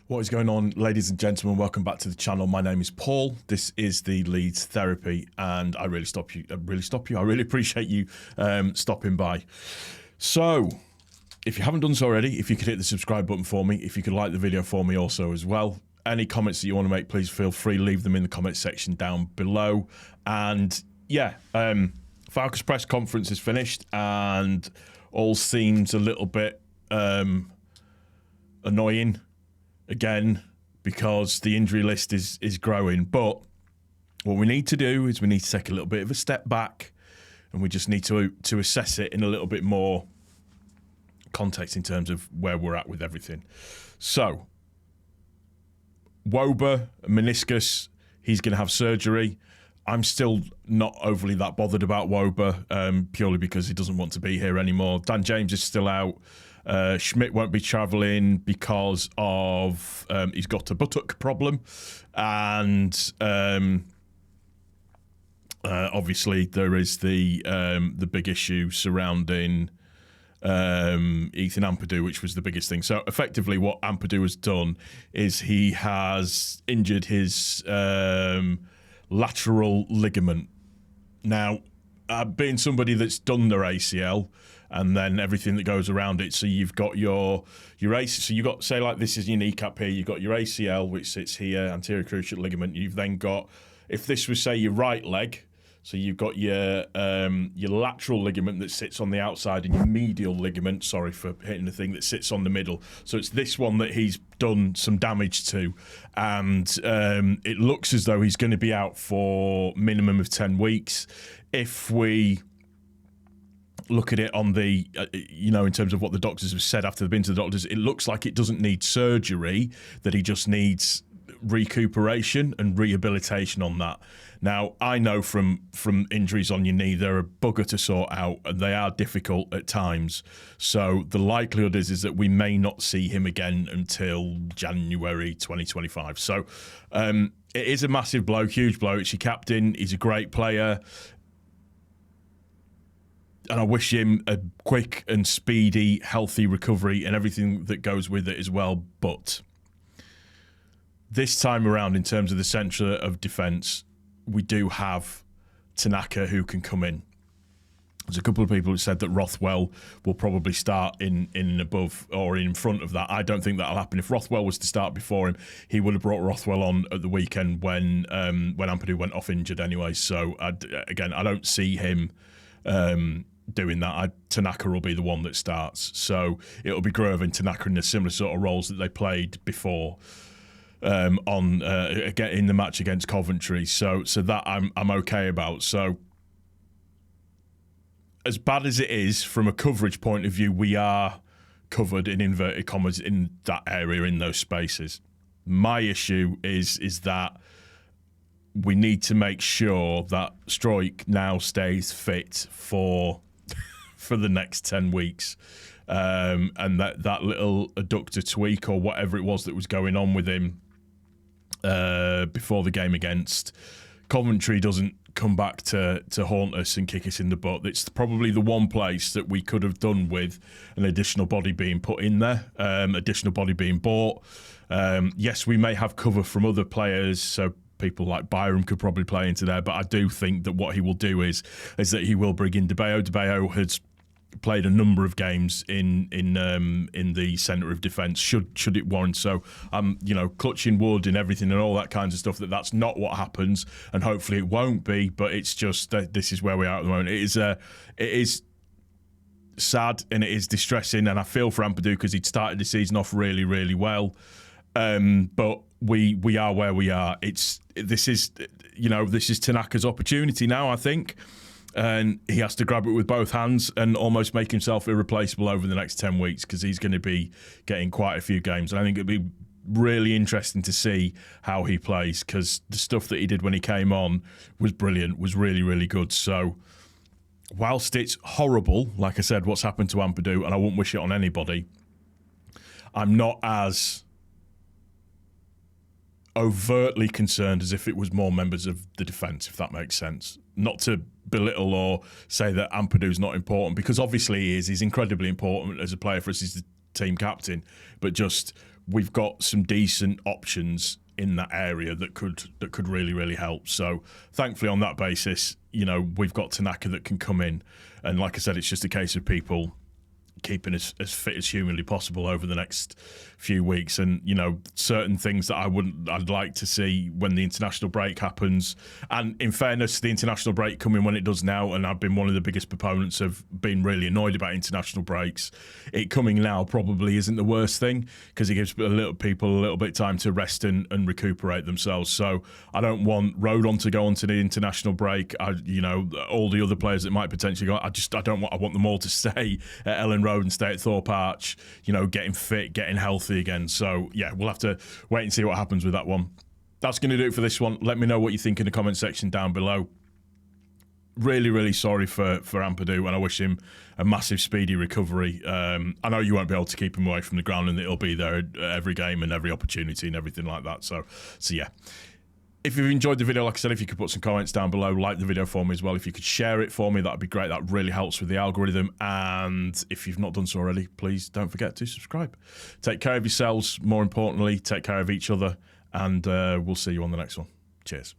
What is going on, ladies and gentlemen? Welcome back to the channel. My name is Paul. This is the Leeds Therapy, and I really appreciate you stopping by. So, if you haven't done so already, if you could hit the subscribe button for me, if you could like the video for me also as well. Any comments that you want to make, please feel free, leave them in the comment section down below. And yeah, Falca's press conference is finished, and all seems a little bit annoying again because the injury list is growing. But what we need to do is we need to take a little bit of a step back, and we just need to assess it in a little bit more context in terms of where we're at with everything. So, Woba, meniscus, he's going to have surgery. I'm still not overly that bothered about Woba, purely because he doesn't want to be here anymore. Dan James is still out. Schmidt won't be travelling because of he's got a buttock problem, and obviously there is the big issue surrounding Ethan Ampadu, which was the biggest thing. So effectively, what Ampadu has done is he has injured his lateral ligament. Now, being somebody that's done their ACL and then everything that goes around it, so you've got your ACL, so you've got, say like this is your kneecap here, you've got your ACL which sits here, anterior cruciate ligament. You've then got, if this was say your right leg, so you've got your lateral ligament that sits on the outside and your medial ligament, sorry for hitting the thing, that sits on the middle. So it's this one that he's done some damage to, and it looks as though he's going to be out for minimum of 10 weeks. If we look at it on the, in terms of what the doctors have said after they've been to the doctors, it looks like it doesn't need surgery, that he just needs recuperation and rehabilitation on that. Now, I know from injuries on your knee, they're a bugger to sort out, and they are difficult at times. So the likelihood is that we may not see him again until January 2025. So it is a massive blow, huge blow. It's your captain. He's a great player. And I wish him a quick and speedy, healthy recovery and everything that goes with it as well. But this time around, in terms of the centre of defence, we do have Tanaka who can come in. There's a couple of people who said that Rothwell will probably start in above or in front of that. I don't think that'll happen. If Rothwell was to start before him, he would have brought Rothwell on at the weekend when Ampadu went off injured anyway. So I don't see him doing that. Tanaka will be the one that starts. So it'll be Grove and Tanaka in the similar sort of roles that they played before. In the match against Coventry, so that I'm okay about. So as bad as it is from a coverage point of view, we are covered in inverted commas in that area, in those spaces. My issue is that we need to make sure that Struijk now stays fit for the next 10 weeks. And that little adductor tweak or whatever it was that was going on with him before the game against Coventry doesn't come back to haunt us and kick us in the butt. It's probably the one place that we could have done with an additional body being put in there, additional body being bought. Yes, we may have cover from other players, so people like Byram could probably play into there, but I do think that what he will do is that he will bring in DeBeo. DeBeo has played a number of games in the centre of defence, should it warrant. So clutching wood and everything and all that kinds of stuff, that's not what happens, and hopefully it won't be, but it's just that this is where we are at the moment. It is sad and it is distressing, and I feel for Ampadu because he'd started the season off really, really well, but we are where we are. This is Tanaka's opportunity now, I think. And he has to grab it with both hands and almost make himself irreplaceable over the next 10 weeks because he's going to be getting quite a few games. And I think it'd be really interesting to see how he plays because the stuff that he did when he came on was brilliant, was really, really good. So whilst it's horrible, like I said, what's happened to Ampadu, and I wouldn't wish it on anybody, I'm not as overtly concerned as if it was more members of the defence, if that makes sense. Not to belittle or say that Ampadu's not important, because obviously he is. He's incredibly important as a player for us. He's team captain, but just we've got some decent options in that area that could really, really help. So thankfully on that basis, we've got Tanaka that can come in. And like I said, it's just a case of people keeping as fit as humanly possible over the next few weeks. And certain things that I'd like to see when the international break happens, and in fairness, the international break coming when it does now, and I've been one of the biggest proponents of being really annoyed about international breaks, it coming now probably isn't the worst thing, because it gives people a little bit of time to rest and recuperate themselves. So I don't want Rodon to go onto the international break. All the other players that might potentially go, I want them all to stay at Ellen Road and stay at Thorpe Arch, getting fit, getting healthy again. So yeah, we'll have to wait and see what happens with that one. That's going to do it for this one. Let me know what you think in the comment section down below. Really, really sorry for Ampadu, and I wish him a massive speedy recovery. I know you won't be able to keep him away from the ground, and it'll be there every game and every opportunity and everything like that. So yeah. If you've enjoyed the video, like I said, if you could put some comments down below, like the video for me as well. If you could share it for me, that'd be great. That really helps with the algorithm. And if you've not done so already, please don't forget to subscribe. Take care of yourselves. More importantly, take care of each other. And we'll see you on the next one. Cheers.